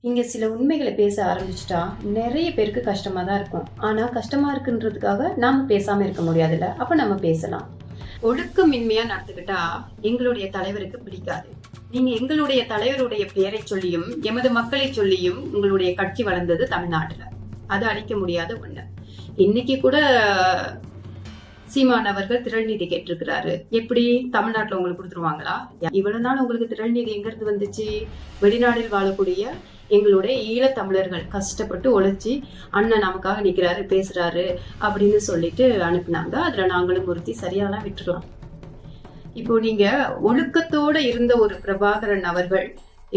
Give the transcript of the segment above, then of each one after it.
இங்க சில உண்மைகளை பேச ஆரம்பிச்சுட்டா நிறைய பேருக்கு கஷ்டமா தான் இருக்கும். ஆனா கஷ்டமா இருக்குன்றதுக்காக நாம பேசாம இருக்க முடியாதுல்ல. அப்ப நம்ம பேசலாம். ஒழுக்கமின்மையா நடந்துக்கிட்டா எங்களுடைய தலைவருக்கு பிடிக்காது. நீங்க எங்களுடைய தலைவருடைய பெயரை சொல்லியும் எமது மக்களை சொல்லியும் உங்களுடைய கட்சி வளர்ந்தது தமிழ்நாட்டுல. அது அழிக்க முடியாத ஒண்ணு. இன்னைக்கு கூட சீமான் அவர்கள் திரள் நிதி கேட்டிருக்கிறாரு. எப்படி தமிழ்நாட்டுல உங்களுக்கு கொடுத்துருவாங்களா? இவ்வளவு நாள் உங்களுக்கு திரள் நிதி எங்க இருந்து வந்துச்சு? வெளிநாட்டில் வாழக்கூடிய எங்களுடைய ஈழத்தமிழர்கள் கஷ்டப்பட்டு உழைச்சி அண்ணன் நமக்காக நிக்கிறாரு பேசுறாரு அப்படின்னு சொல்லிட்டு அனுப்புனாங்க. அதுல நாங்களும் ஒருத்தி சரியாலாம் விட்டுருலாம். இப்போ நீங்க ஒழுக்கத்தோட இருந்த ஒரு பிரபாகரன் அவர்கள்,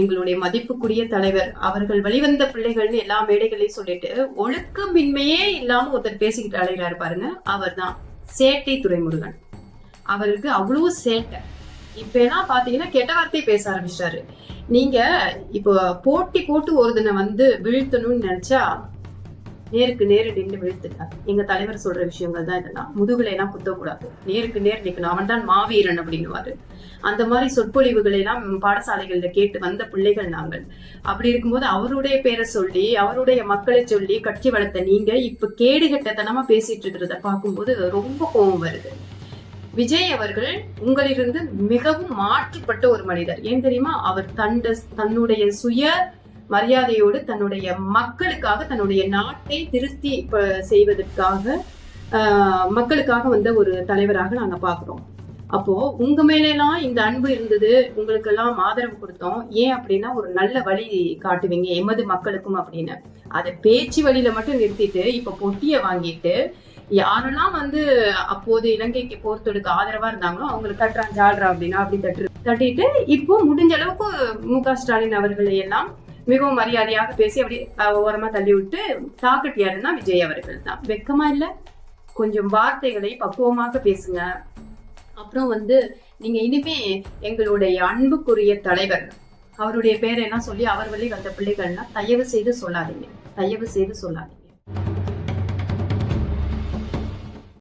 எங்களுடைய மதிப்புக்குரிய தலைவர், அவர்கள் வெளிவந்த பிள்ளைகள்னு எல்லா மேடைகளையும் சொல்லிட்டு ஒழுக்கமின்மையே இல்லாம ஒருத்தர் பேசிக்கிட்டு அழைகிறாரு பாருங்க. அவர் தான் சேட்டை துரைமுருகன். அவருக்கு அவ்வளவு சேட்டை. இப்ப எல்லாம் பாத்தீங்கன்னா கெட்ட வார்த்தையை பேச ஆரம்பிச்சாரு. நீங்க இப்போ போட்டி போட்டு ஒருத்தனை வீழ்த்தணும்னு நினைச்சா நேருக்கு நேரு நின்று வீழ்த்துட்டார். எங்க தலைவர் சொல்ற விஷயங்கள் தான் இதெல்லாம். முதுகுல எல்லாம் குத்தக்கூடாது, நேருக்கு நேர் நிக்கணும், அவன் தான் மாவீரன் அப்படின்னுவாரு. அந்த மாதிரி சொற்பொழிவுகளை எல்லாம் பாடசாலைகள்ல கேட்டு வந்த பிள்ளைகள் நாங்கள். அப்படி இருக்கும்போது அவருடைய பேரை சொல்லி அவருடைய மக்களை சொல்லி கட்சி வளர்த்த நீங்க இப்ப கேடுகட்டத்தனமா பேசிட்டு இருக்கிறத பார்க்கும்போது ரொம்ப கோபம் வருது. விஜய் அவர்கள் உங்களிலிருந்து மிகவும் மாற்றுப்பட்ட ஒரு மனிதர். ஏன் தெரியுமா? அவர் தன்னுடைய சுய மரியாதையோடு தன்னுடைய மக்களுக்காக, தன்னுடைய நாட்டை திருத்தி செய்வதற்காக மக்களுக்காக வந்த ஒரு தலைவராக நாங்க பாக்குறோம். அப்போ உங்க மேலாம் இந்த அன்பு இருந்தது, உங்களுக்கு எல்லாம் ஆதரவு கொடுத்தோம். ஏன் அப்படின்னா ஒரு நல்ல வழி காட்டுவீங்க எமது மக்களுக்கும் அப்படின்னு. அதை பேச்சு வழியில மட்டும் நிறுத்திட்டு இப்ப பொட்டிய வாங்கிட்டு யாரெல்லாம் அப்போது இலங்கைக்கு போர் தொடுக்க ஆதரவா இருந்தாங்களோ அவங்களுக்கு கட்டுறான் ஜாடுறா அப்படின்னா அப்படி தட்டிட்டு இப்போ முடிஞ்ச அளவுக்கு மு.க. ஸ்டாலின் அவர்களை எல்லாம் மிகவும் மரியாதையாக பேசி அப்படி ஓரமா தள்ளி விட்டு தாக்கட் யாருன்னா விஜய் அவர்கள் தான். வெக்கமா இல்ல? கொஞ்சம் வார்த்தைகளை பக்குவமாக பேசுங்க. அப்புறம் நீங்க இனிமே எங்களுடைய அன்புக்குரிய தலைவர் அவருடைய பேரை எல்லாம் சொல்லி அவர் வழி வந்த பிள்ளைகள்னா தயவு செய்து சொல்லாதீங்க.